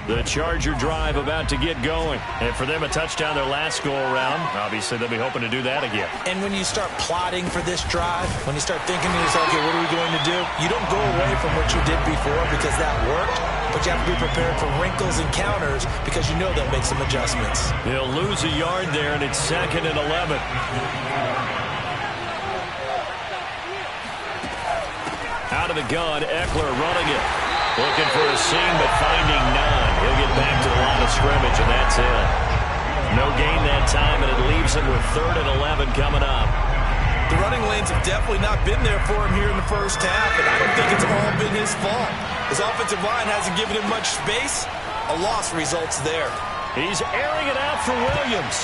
The Charger drive about to get going. And for them, a touchdown their last go-around. Obviously, they'll be hoping to do that again. And when you start plotting for this drive, when you start thinking to yourself, okay, what are we going to do? You don't go away from what you did before because that worked, but you have to be prepared for wrinkles and counters because you know they'll make some adjustments. He'll lose a yard there, and it's 2nd and 11. Out of the gun, Eckler running it. Looking for a seam, but finding none. He'll get back to the line of scrimmage, and that's it. No gain that time, and it leaves him with 3rd and 11 coming up. The running lanes have definitely not been there for him here in the first half, and I don't think it's all been his fault. His offensive line hasn't given him much space. A loss results there. He's airing it out for Williams.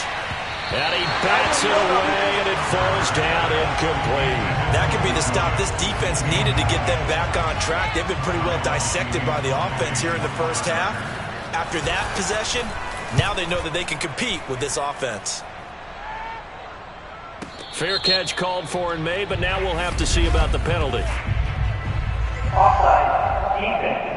And he bats it away, and it falls down incomplete. That could be the stop this defense needed to get them back on track. They've been pretty well dissected by the offense here in the first half. After that possession, now they know that they can compete with this offense. Fair catch called for and made, but now we'll have to see about the penalty. Offside, defense.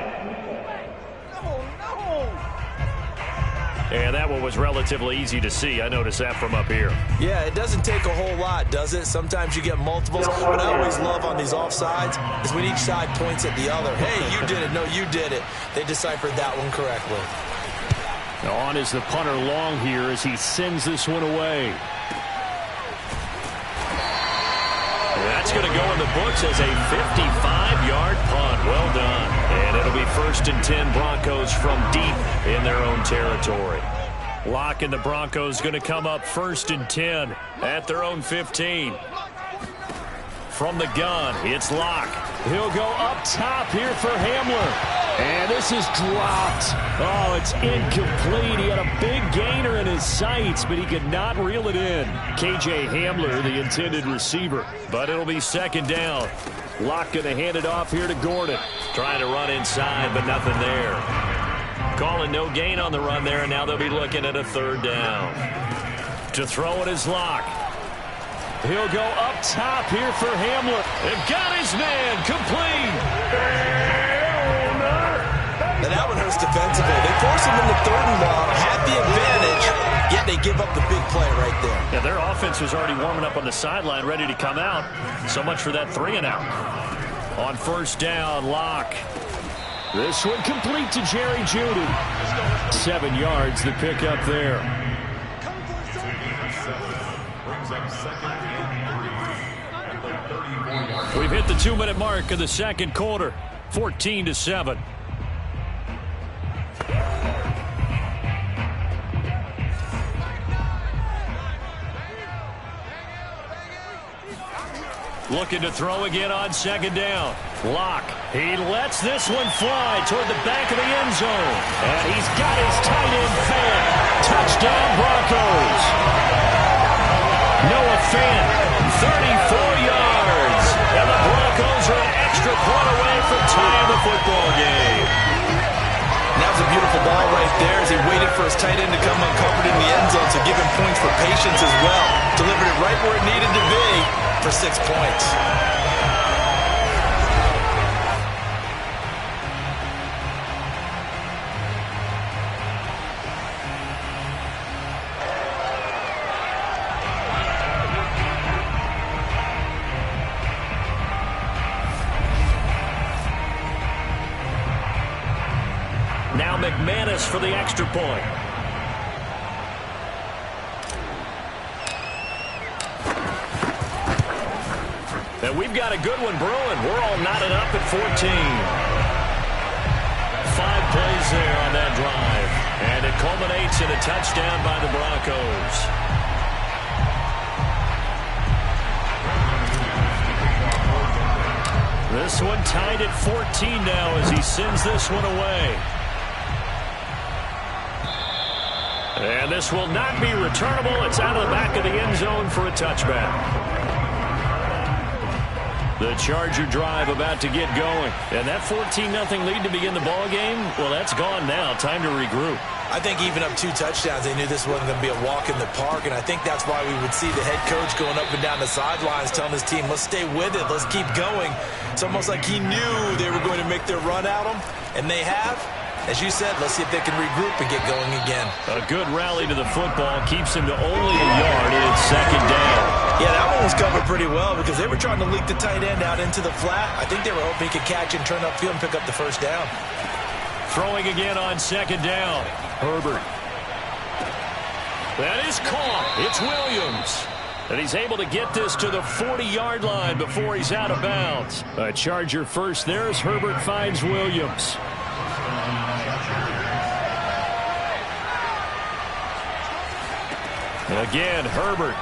And that one was relatively easy to see. I noticed that from up here. Yeah, it doesn't take a whole lot, does it? Sometimes you get multiples. What I always love on these offsides is when each side points at the other. Hey, you did it. No, you did it. They deciphered that one correctly. On is the punter long here as he sends this one away. That's going to go in the books as a 55-yard punt. Well done. And it'll be 1st and 10 Broncos from deep in their own territory. Locke and the Broncos going to come up 1st and 10 at their own 15. From the gun, it's Locke. He'll go up top here for Hamler. And this is dropped. Oh, it's incomplete. He had a big gainer in his sights, but he could not reel it in. KJ Hamler, the intended receiver. But it'll be 2nd down. Locke going to hand it off here to Gordon. Trying to run inside, but nothing there. Calling no gain on the run there, and now they'll be looking at a 3rd down. To throw it is Locke. He'll go up top here for Hamler. They've got his man complete. And that one hurts defensively. They force him into 3rd and long, had the advantage, yet they give up the big play right there. Yeah, their offense was already warming up on the sideline, ready to come out. So much for that 3 and out. On 1st down, Locke. This one complete to Jerry Jeudy. 7 yards, the pick up there. We've hit the 2-minute mark of the 2nd quarter. 14-7. Looking to throw again on 2nd down. Locke. He lets this one fly toward the back of the end zone. And he's got his tight end fan. Touchdown Broncos. Noah Fant, 34 yards. And the Broncos are an extra point away from tying the football game. That was a beautiful ball right there as he waited for his tight end to come uncovered in the end zone, so give him points for patience as well. Delivered it right where it needed to be for 6 points. Now McManus for the extra point. And we've got a good one brewing. We're all knotted up at 14. 5 plays there on that drive. And it culminates in a touchdown by the Broncos. This one tied at 14 now as he sends this one away. And this will not be returnable. It's out of the back of the end zone for a touchback. The Charger drive about to get going. And that 14-0 lead to begin the ball game, well, that's gone now. Time to regroup. I think even up 2 touchdowns, they knew this wasn't going to be a walk in the park, and I think that's why we would see the head coach going up and down the sidelines telling his team, let's stay with it, let's keep going. It's almost like he knew they were going to make their run at him, and they have. As you said, let's see if they can regroup and get going again. A good rally to the football keeps him to only a yard, and it's second down. Yeah, that one was covered pretty well because they were trying to leak the tight end out into the flat. I think they were hoping he could catch and turn upfield and pick up the first down. Throwing again on second down. Herbert. That is caught. It's Williams. And he's able to get this to the 40-yard line before he's out of bounds. A Charger first there as Herbert finds Williams. Again, Herbert.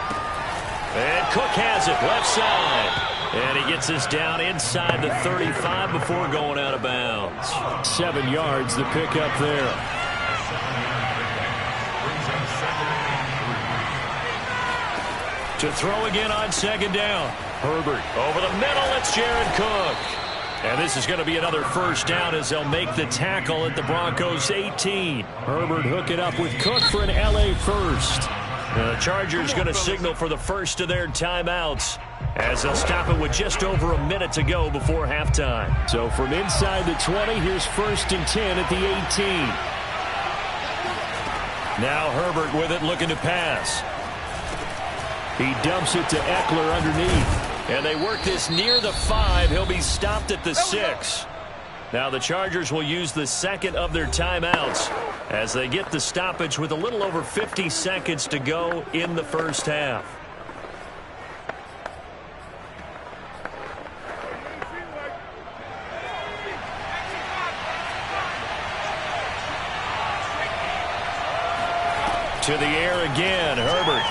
And Cook has it left side. And he gets this down inside the 35 before going out of bounds. 7 yards the pickup there. To throw again on second down. Herbert over the middle. It's Jared Cook. And this is going to be another first down as they'll make the tackle at the Broncos 18. Herbert hook it up with Cook for an LA first. The Chargers going to signal for the first of their timeouts as they'll stop it with just over a minute to go before halftime. So from inside the 20, here's 1st and 10 at the 18. Now Herbert with it, looking to pass. He dumps it to Eckler underneath. And they work this near the 5. He'll be stopped at the 6. Now the Chargers will use the second of their timeouts as they get the stoppage with a little over 50 seconds to go in the first half. To the air again, Herbert.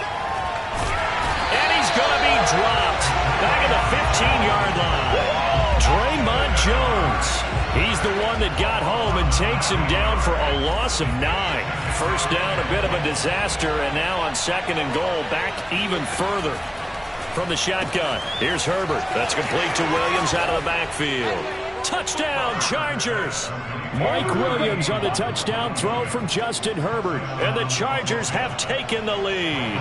And he's going to be dropped back at the 15-yard line. Draymond Jones. He's the one that got home and takes him down for a loss of 9. First down, a bit of a disaster, and now on 2nd and goal, back even further. From the shotgun, here's Herbert. That's complete to Williams out of the backfield. Touchdown, Chargers! Mike Williams on the touchdown throw from Justin Herbert. And the Chargers have taken the lead.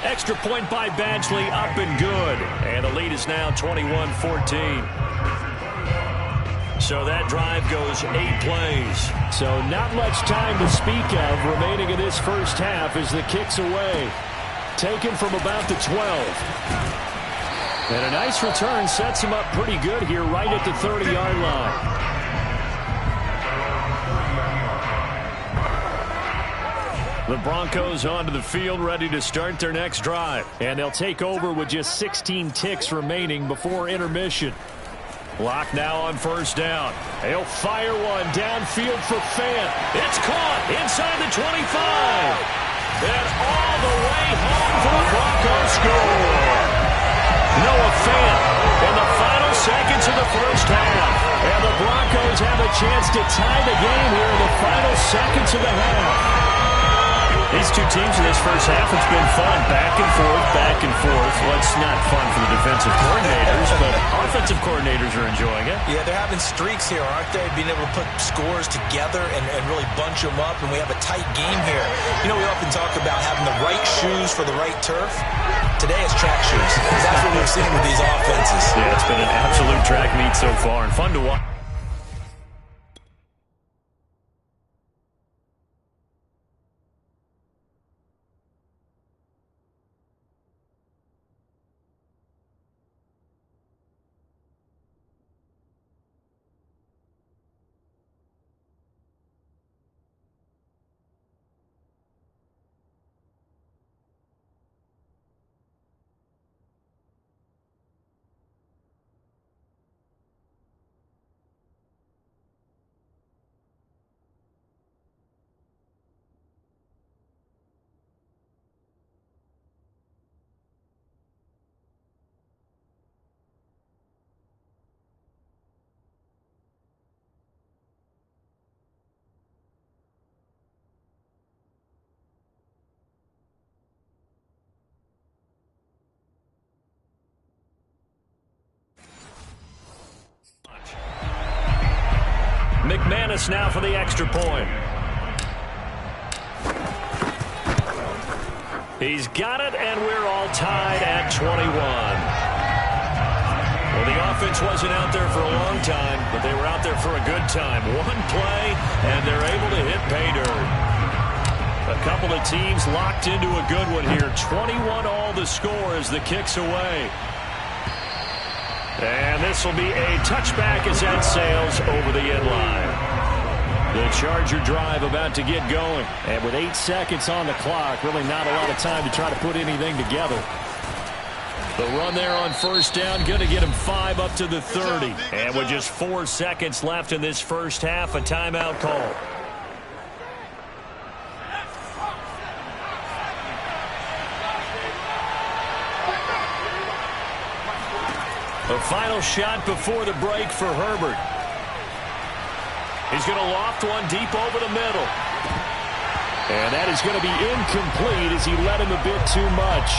Extra point by Badgley, up and good. And the lead is now 21-14. So that drive goes 8 plays. So not much time to speak of remaining in this first half as the kick's away. Taken from about the 12. And a nice return sets him up pretty good here right at the 30-yard line. The Broncos onto the field ready to start their next drive. And they'll take over with just 16 ticks remaining before intermission. Lock now on first down. He'll fire one downfield for Fant. It's caught inside the 25. And all the way home for the Broncos score. Noah Fant in the final seconds of the first half. And the Broncos have a chance to tie the game here in the final seconds of the half. These two teams in this first half, it's been fun. Back and forth, back and forth. Well, it's not fun for the defensive coordinators, but offensive coordinators are enjoying it. Yeah, they're having streaks here, aren't they? Being able to put scores together and really bunch them up, and we have a tight game here. You know, we often talk about having the right shoes for the right turf. Today it's track shoes. That's what we've seen with these offenses. Yeah, it's been an absolute track meet so far, and fun to watch. McManus now for the extra point. He's got it, and we're all tied at 21. Well, the offense wasn't out there for a long time, but they were out there for a good time. One play, and they're able to hit pay dirt. A couple of teams locked into a good one here. 21 all the score as the kick's away. And this will be a touchback as that sails over the end line. The Charger drive about to get going. And with 8 seconds on the clock, really not a lot of time to try to put anything together. The run there on first down, going to get him 5 up to the 30. And with just 4 seconds left in this first half, a timeout call. The final shot before the break for Herbert. He's going to loft one deep over the middle. And that is going to be incomplete as he let him a bit too much.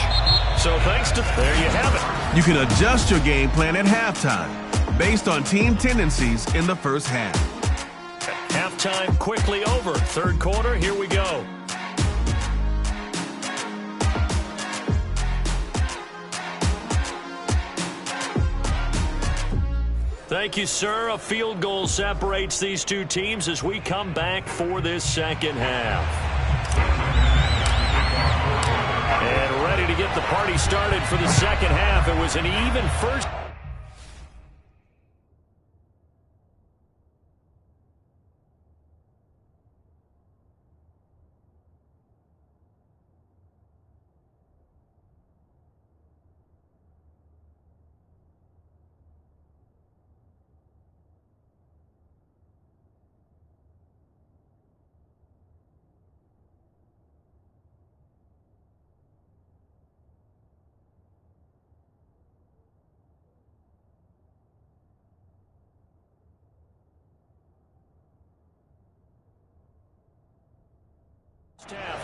So thanks to... There you have it. You can adjust your game plan at halftime based on team tendencies in the first half. Halftime quickly over. Third quarter, here we go. Thank you, sir. A field goal separates these two teams as we come back for this second half. And ready to get the party started for the second half. It was an even first.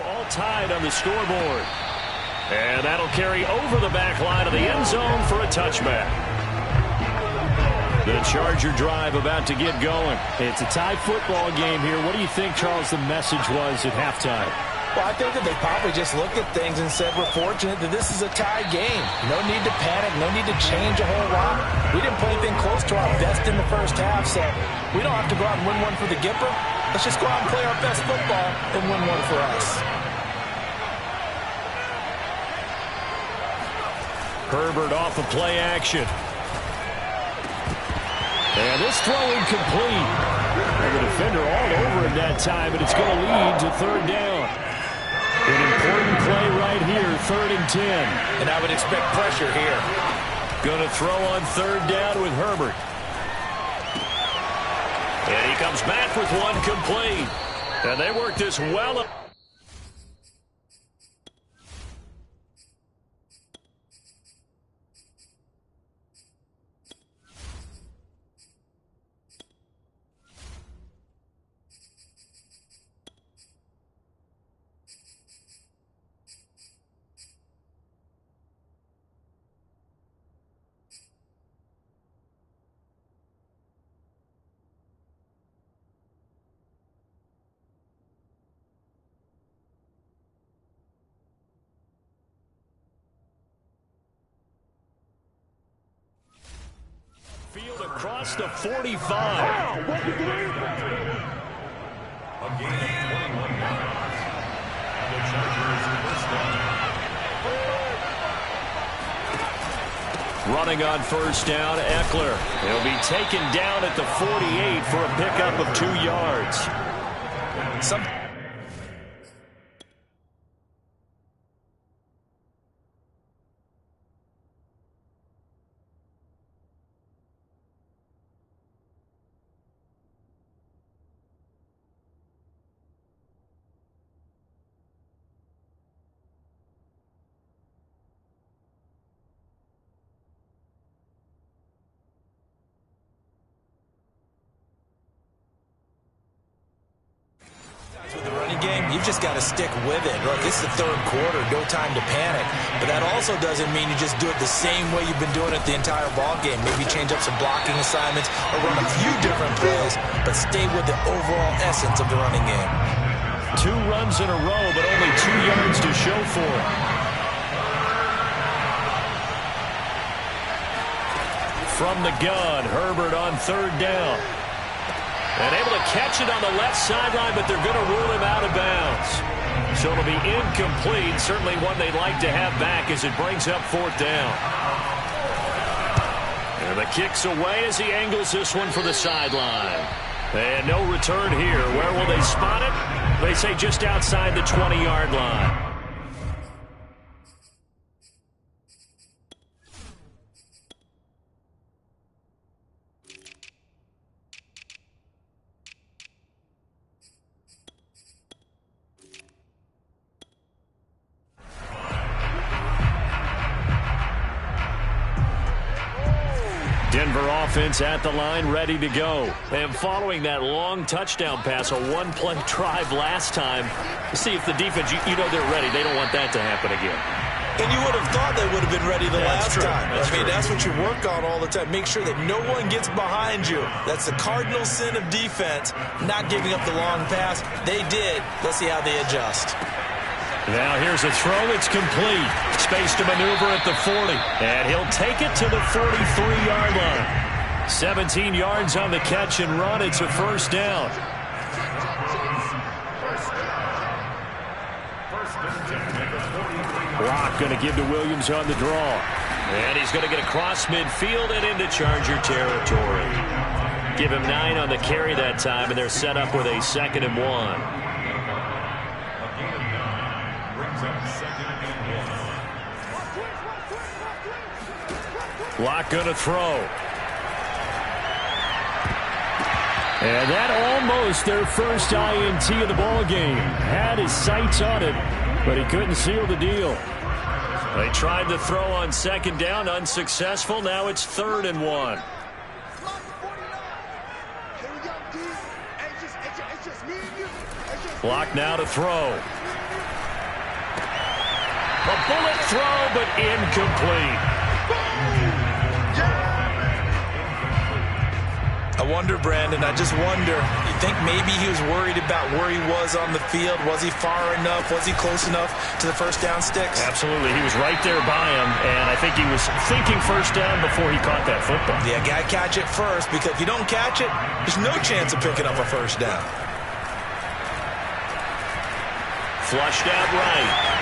All tied on the scoreboard. And that'll carry over the back line of the end zone for a touchback. The Charger drive about to get going. It's a tie football game here. What do you think, Charles, the message was at halftime? Well, I think that they probably just looked at things and said, we're fortunate that this is a tie game. No need to panic. No need to change a whole lot. We didn't play anything close to our best in the first half, so we don't have to go out and win one for the Gipper. Let's just go out and play our best football and win one for us. Herbert off of play action. And this throw incomplete. And the defender all over him that time, but it's going to lead to third down. An important play right here, 3rd and 10. And I would expect pressure here. Going to throw on third down with Herbert. And he comes back with one complete. And they work this well up. Field across the 45. A gain of 21 yards. And the Chargers in this one. Running on first down, Eckler. He'll be taken down at the 48 for a pickup of 2 yards. With the running game, you've just got to stick with it. Look, it's the third quarter, no time to panic. But that also doesn't mean you just do it the same way you've been doing it the entire ball game. Maybe change up some blocking assignments or run a few different plays, but stay with the overall essence of the running game. 2 runs in a row, but only 2 yards to show for it. from the gun. Herbert on third down. And able to catch it on the left sideline, but they're going to rule him out of bounds. So it'll be incomplete. Certainly one they'd like to have back as it brings up fourth down. And the kick's away as he angles this one for the sideline. And no return here. Where will they spot it? They say just outside the 20-yard line. Denver offense at the line, ready to go. And following that long touchdown pass, a one-play drive last time, see if the defense, you know they're ready. They don't want that to happen again. And you would have thought they would have been ready the last time. That's what you work on all the time. Make sure that no one gets behind you. That's the cardinal sin of defense, not giving up the long pass. They did. Let's see how they adjust. Now here's a throw. It's complete. Space to maneuver at the 40. And he'll take it to the 43-yard line. 17 yards on the catch and run. It's a first down. Block going to give to Williams on the draw. And he's going to get across midfield and into Charger territory. Give him 9 on the carry that time, and they're set up with a 2nd and 1. Block going to throw. And that almost their first INT of the ball game. Had his sights on it, but he couldn't seal the deal. They tried to throw on 2nd down, unsuccessful. Now it's 3rd and 1. Block now to throw. A bullet throw, but incomplete. I wonder, Brandon, I just wonder, you think maybe he was worried about where he was on the field? Was he far enough? Was he close enough to the first down sticks? Absolutely. He was right there by him, and I think he was thinking first down before he caught that football. Yeah, got to catch it first, because if you don't catch it, there's no chance of picking up a first down. Flushed out right.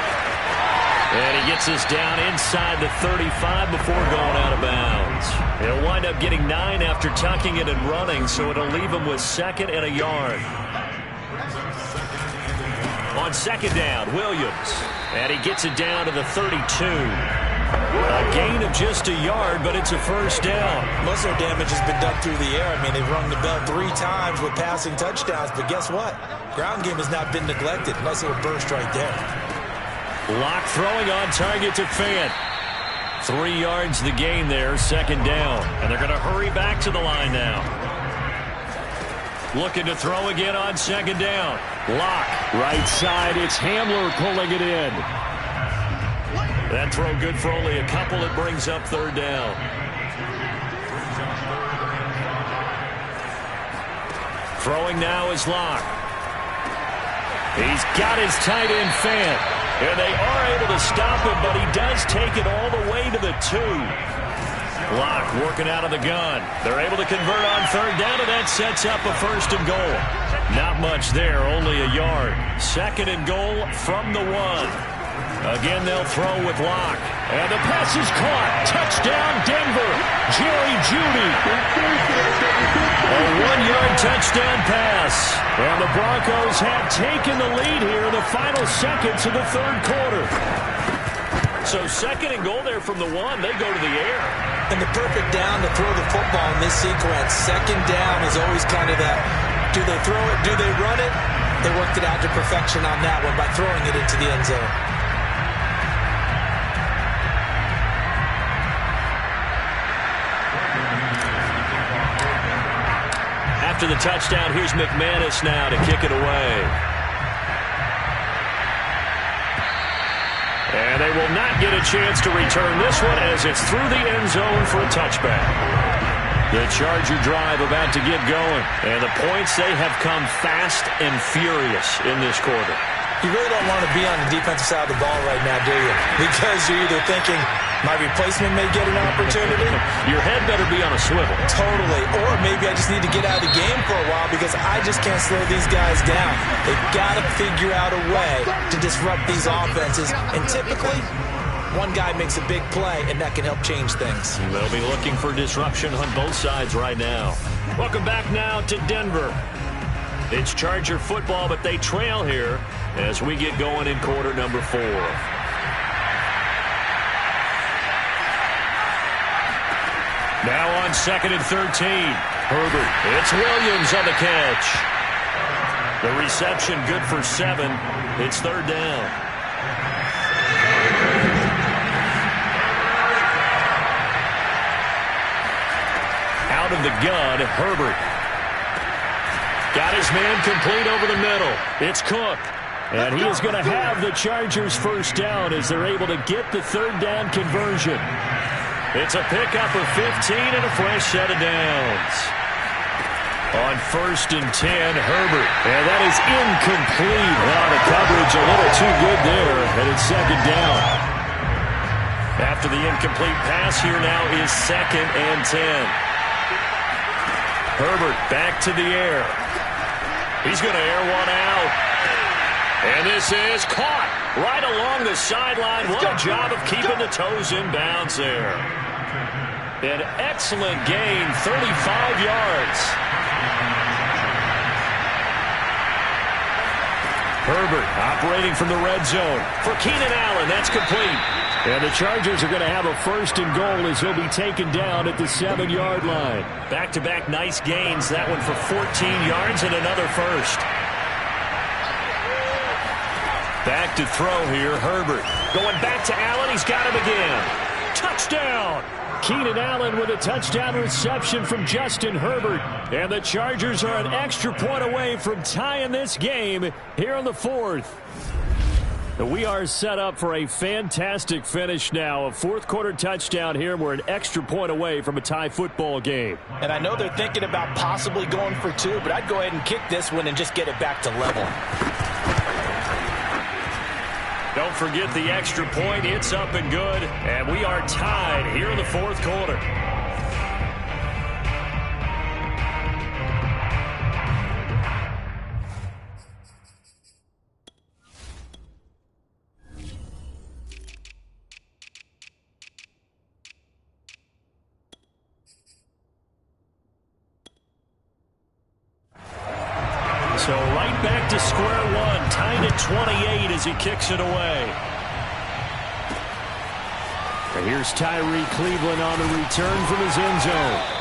And he gets us down inside the 35 before going out of bounds. He'll wind up getting 9 after tucking it and running, so it'll leave him with 2nd and a yard. On 2nd down, Williams. And he gets it down to the 32. A gain of just a yard, but it's a first down. Most of their damage has been done through the air. I mean, they've rung the bell 3 times with passing touchdowns, but guess what? Ground game has not been neglected. Nice little burst right there. Lock throwing on target to Fant. 3 yards the gain there, 2nd down. And they're going to hurry back to the line now. Looking to throw again on 2nd down. Lock, right side, it's Hamler pulling it in. That throw good for only a couple. It brings up 3rd down. Throwing now is Lock. He's got his tight end Fant. And they are able to stop him, but he does take it all the way to the 2. Lock working out of the gun. They're able to convert on 3rd down, and that sets up a 1st and goal. Not much there, only a yard. 2nd and goal from the 1. Again, they'll throw with Lock. And the pass is caught. Touchdown, Denver. Jerry Jeudy. A 1-yard touchdown pass. And the Broncos have taken the lead here in the final seconds of the 3rd quarter. So 2nd and goal there from the 1. They go to the air. And the perfect down to throw the football in this sequence. 2nd down is always kind of that. Do they throw it? Do they run it? They worked it out to perfection on that one by throwing it into the end zone. After the touchdown, here's McManus now to kick it away. And they will not get a chance to return this one as it's through the end zone for a touchback. The Charger drive about to get going. And the points, they have come fast and furious in this quarter. You really don't want to be on the defensive side of the ball right now, do you? Because you're either thinking, My replacement may get an opportunity. Your head better be on a swivel. Totally. Or maybe I just need to get out of the game for a while because I just can't slow these guys down. They've got to figure out a way to disrupt these offenses. And typically, one guy makes a big play, and that can help change things. They'll be looking for disruption on both sides right now. Welcome back now to Denver. It's Charger football, but they trail here as we get going in quarter number 4. Now on 2nd and 13. Herbert. It's Williams on the catch. The reception good for 7. It's 3rd down. Out of the gun, Herbert. Got his man complete over the middle. It's Cook. And he is going to have the Chargers first down as they're able to get the 3rd down conversion. It's a pickup of 15 and a fresh set of downs. On 1st and 10, Herbert. And that is incomplete. Wow, the coverage a little too good there. And it's 2nd down. After the incomplete pass, here now is 2nd and 10. Herbert back to the air. He's going to air one out. And this is caught right along the sideline. What a job of keeping the toes in bounds there. An excellent gain, 35 yards. Herbert operating from the red zone. For Keenan Allen, that's complete. And the Chargers are going to have a 1st and goal as he'll be taken down at the 7-yard line. Back-to-back nice gains. That one for 14 yards and another 1st. Back to throw here, Herbert. Going back to Allen, he's got him again. Touchdown! Keenan Allen with a touchdown reception from Justin Herbert. And the Chargers are an extra point away from tying this game here in the 4th. We are set up for a fantastic finish now. A 4th quarter touchdown here. We're an extra point away from a tie football game. And I know they're thinking about possibly going for 2, but I'd go ahead and kick this one and just get it back to level. Don't forget the extra point. It's up and good. And we are tied here in the 4th quarter. So right back to square one, tied at 28 as he kicks it away. And here's Tyree Cleveland on the return from his end zone.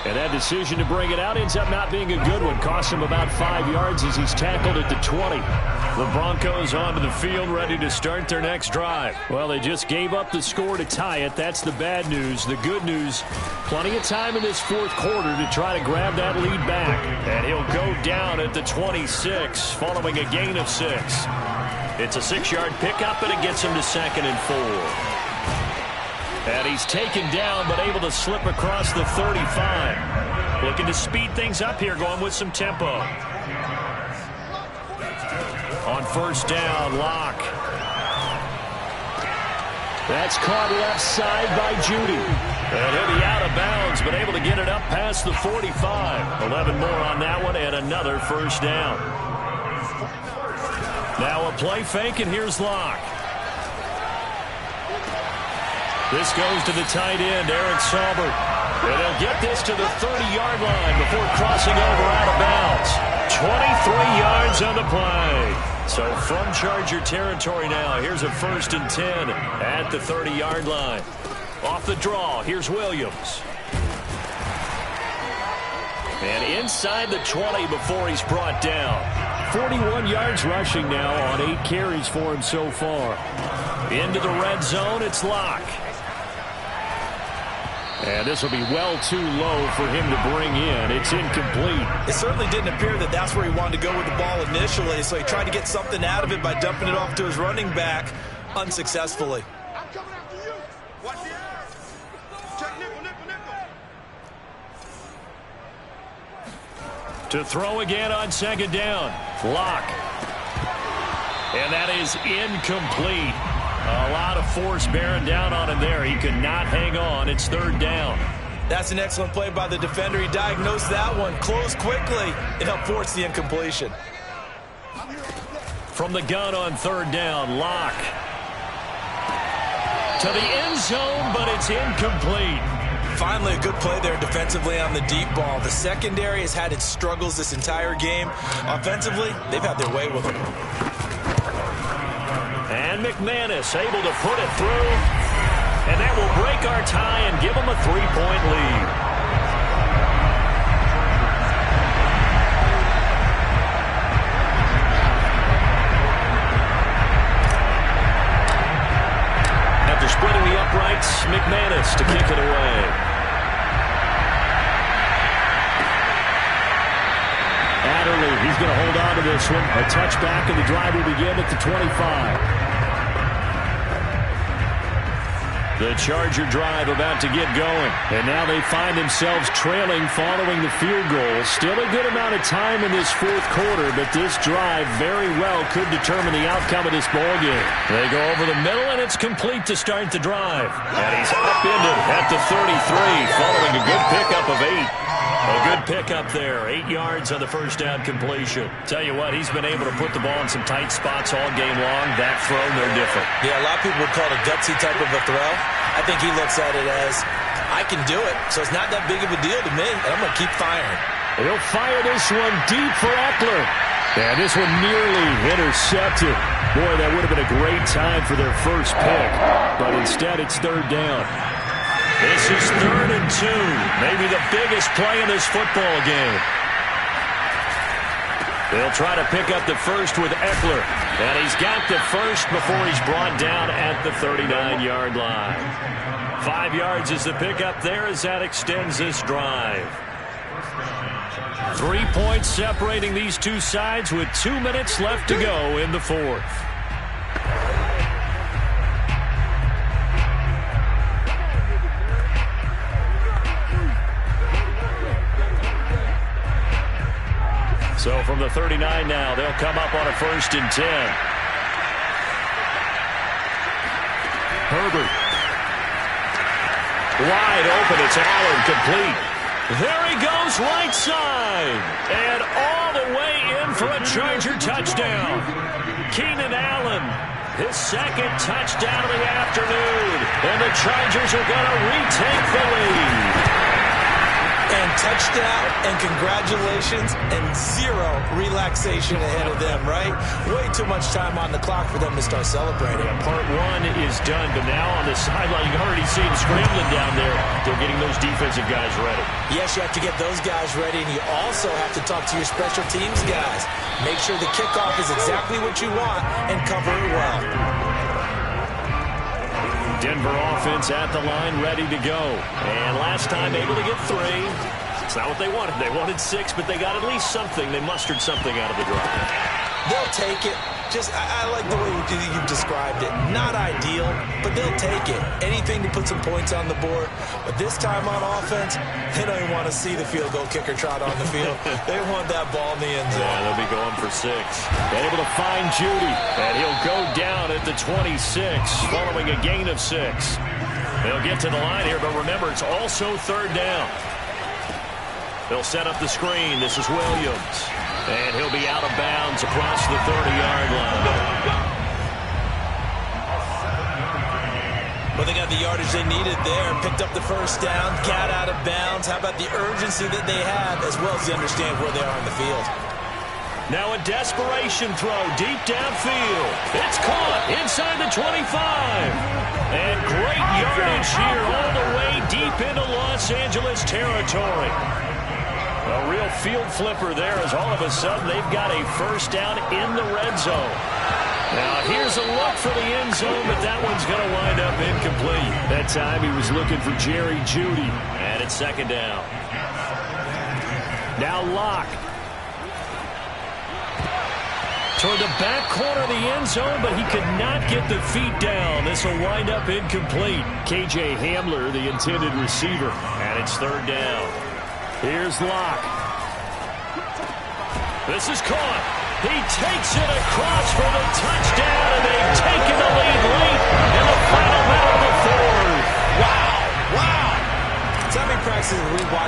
And that decision to bring it out ends up not being a good one. Costs him about 5 yards as he's tackled at the 20. The Broncos onto the field ready to start their next drive. Well, they just gave up the score to tie it. That's the bad news. The good news, plenty of time in this 4th quarter to try to grab that lead back. And he'll go down at the 26 following a gain of 6. It's a 6-yard pickup, and it gets him to 2nd and 4. And he's taken down, but able to slip across the 35. Looking to speed things up here, going with some tempo. On 1st down, Locke. That's caught left side by Judy. And he'll be out of bounds, but able to get it up past the 45. 11 more on that one, and another 1st down. Now a play fake, and here's Locke. This goes to the tight end, Eric Saubert. And they'll get this to the 30-yard line before crossing over out of bounds. 23 yards on the play. So from Charger territory now, here's a 1st and 10 at the 30-yard line. Off the draw, here's Williams. And inside the 20 before he's brought down. 41 yards rushing now on 8 carries for him so far. Into the red zone, it's Locke. And this will be well too low for him to bring in. It's incomplete. It certainly didn't appear that that's where he wanted to go with the ball initially, so he tried to get something out of it by dumping it off to his running back unsuccessfully. I'm coming after you. Watch the air. Check nickel, nickel, nickel. To throw again on 2nd down. Locke. And that is incomplete. A lot of force bearing down on him there. He could not hang on. It's third down. That's an excellent play by the defender. He diagnosed that one, closed quickly, and helped force the incompletion. From the gun on third down, Locke. To the end zone, but it's incomplete. Finally, a good play there defensively on the deep ball. The secondary has had its struggles this entire game. Offensively, they've had their way with it. And McManus able to put it through. And that will break our tie and give them a 3-point lead. After splitting the uprights, McManus to kick it away. Adderley, he's going to hold on to this one. A touchback, and the drive will begin at the 25. The Charger drive about to get going. And now they find themselves trailing following the field goal. Still a good amount of time in this fourth quarter, but this drive very well could determine the outcome of this ballgame. They go over the middle, and it's complete to start the drive. And he's upended at the 33, following a good pickup of 8. A good pickup there. 8 yards on the first down completion. Tell you what, he's been able to put the ball in some tight spots all game long. That throw, no different. Yeah, a lot of people would call it a gutsy type of a throw. I think he looks at it as, I can do it, so it's not that big of a deal to me, and I'm going to keep firing. He'll fire this one deep for Eckler. And this one nearly intercepted. Boy, that would have been a great time for their first pick. But instead, it's third down. This is 3rd and 2. Maybe the biggest play in this football game. They'll try to pick up the first with Eckler. And he's got the first before he's brought down at the 39-yard line. 5 yards is the pickup there as that extends this drive. 3 points separating these two sides with 2 minutes left to go in the fourth. So from the 39 now, they'll come up on a 1st and 10. Herbert. Wide open. It's Allen, complete. There he goes, right side. And all the way in for a Charger touchdown. Keenan Allen, his 2nd touchdown of the afternoon. And the Chargers are going to retake the lead. And touchdown, and congratulations, and 0 relaxation ahead of them, right? Way too much time on the clock for them to start celebrating. Yeah, part 1 is done, but now on the sideline, you can already see them scrambling down there. They're getting those defensive guys ready. Yes, you have to get those guys ready, and you also have to talk to your special teams guys. Make sure the kickoff is exactly what you want, and cover it well. Denver offense at the line, ready to go. And last time able to get 3. It's not what they wanted. They wanted 6, but they got at least something. They mustered something out of the drive. They'll take it. I like the way you've described it. Not ideal, but they'll take it. Anything to put some points on the board. But this time on offense, they don't even want to see the field goal kicker trot on the field. They want that ball in the end zone. Yeah, they'll be going for 6. Able to find Judy, and he'll go down at the 26, following a gain of 6. They'll get to the line here, but remember, it's also 3rd down. They'll set up the screen. This is Williams. And he'll be out of bounds across the 30-yard line. Well, they got the yardage they needed there. Picked up the first down, got out of bounds. How about the urgency that they have, as well as they understand where they are on the field. Now a desperation throw deep downfield. It's caught inside the 25. And great yardage here all the way deep into Los Angeles territory. A real field flipper there as all of a sudden they've got a first down in the red zone. Now here's a look for the end zone, but that one's going to wind up incomplete. That time he was looking for Jerry Jeudy. And it's 2nd down. Now Locke. Toward the back corner of the end zone, but he could not get the feet down. This will wind up incomplete. KJ Hamler, the intended receiver. And it's 3rd down. Here's Locke. This is caught. He takes it across for the touchdown, and they've taken the lead late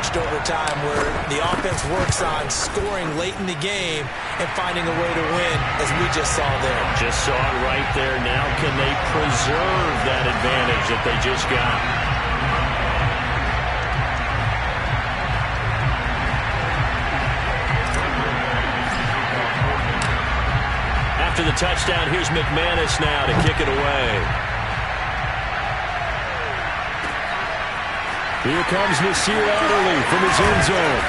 watched over time where the offense works on scoring late in the game and finding a way to win, as we just saw there. Just saw it right there. Now can they preserve that advantage that they just got? After the touchdown, here's McManus now to kick it away. Here comes Nasir Adderley from his end zone.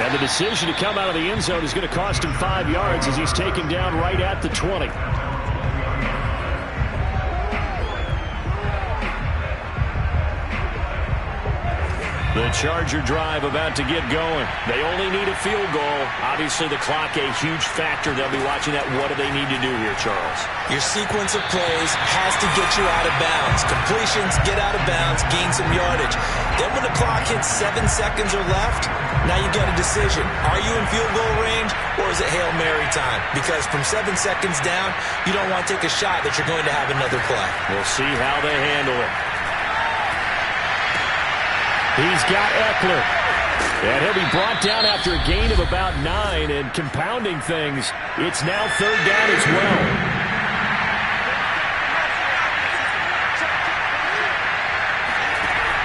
And the decision to come out of the end zone is going to cost him 5 yards as he's taken down right at the 20. The Charger drive about to get going. They only need a field goal. Obviously, the clock a huge factor. They'll be watching that. What do they need to do here, Charles? Your sequence of plays has to get you out of bounds. Completions, get out of bounds, gain some yardage. Then when the clock hits 7 seconds or left, now you got a decision. Are you in field goal range or is it Hail Mary time? Because from 7 seconds down, you don't want to take a shot that you're going to have another play. We'll see how they handle it. He's got Eckler. And he'll be brought down after a gain of about 9. And compounding things, it's now 3rd down as well.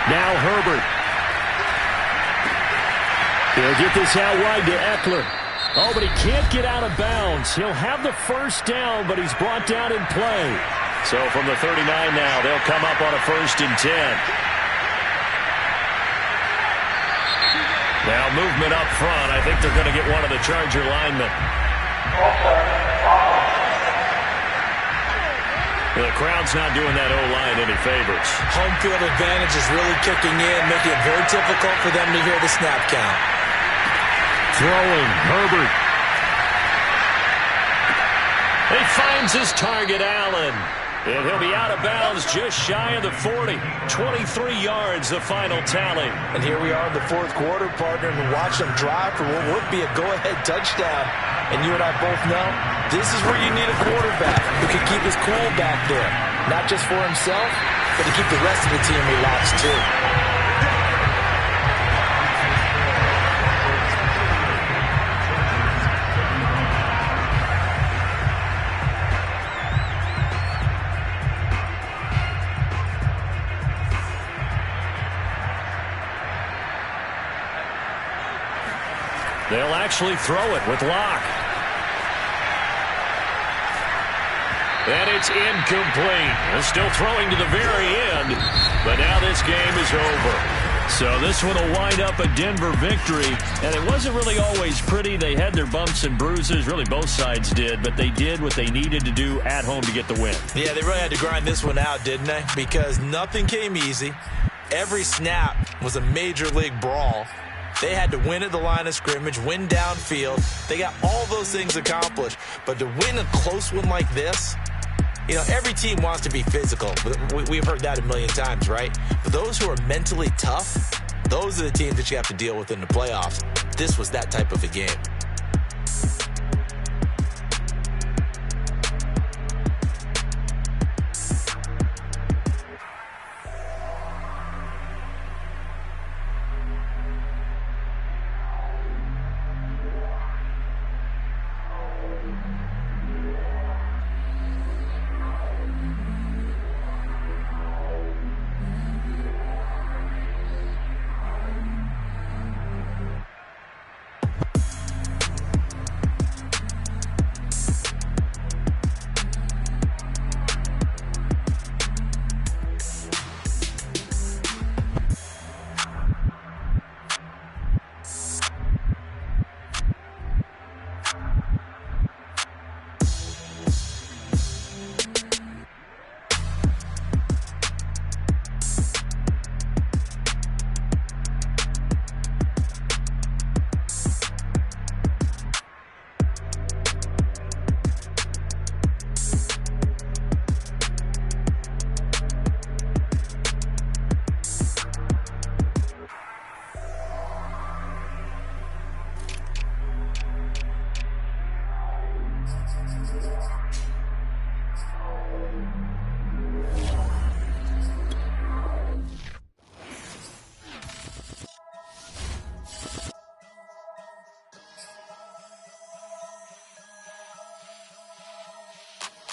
Now Herbert. He'll get this out wide to Eckler. Oh, but he can't get out of bounds. He'll have the first down, but he's brought down in play. So from the 39 now, they'll come up on a 1st and 10. Now movement up front. I think they're going to get one of the Charger linemen. The crowd's not doing that O-line any favors. Home field advantage is really kicking in, making it very difficult for them to hear the snap count. Throwing, Herbert. He finds his target, Allen. And he'll be out of bounds just shy of the 40. 23 yards, the final tally. And here we are in the 4th quarter, partner, and watch them drive for what would be a go-ahead touchdown. And you and I both know this is where you need a quarterback who can keep his cool back there. Not just for himself, but to keep the rest of the team relaxed too. They'll actually throw it with Locke. And it's incomplete. They're still throwing to the very end, but now this game is over. So this one will wind up a Denver victory, and it wasn't really always pretty. They had their bumps and bruises. Really, both sides did, but they did what they needed to do at home to get the win. Yeah, they really had to grind this one out, didn't they? Because nothing came easy. Every snap was a major league brawl. They had to win at the line of scrimmage, win downfield. They got all those things accomplished. But to win a close one like this, you know, every team wants to be physical. We've heard that a million times, right? But those who are mentally tough, those are the teams that you have to deal with in the playoffs. This was that type of a game.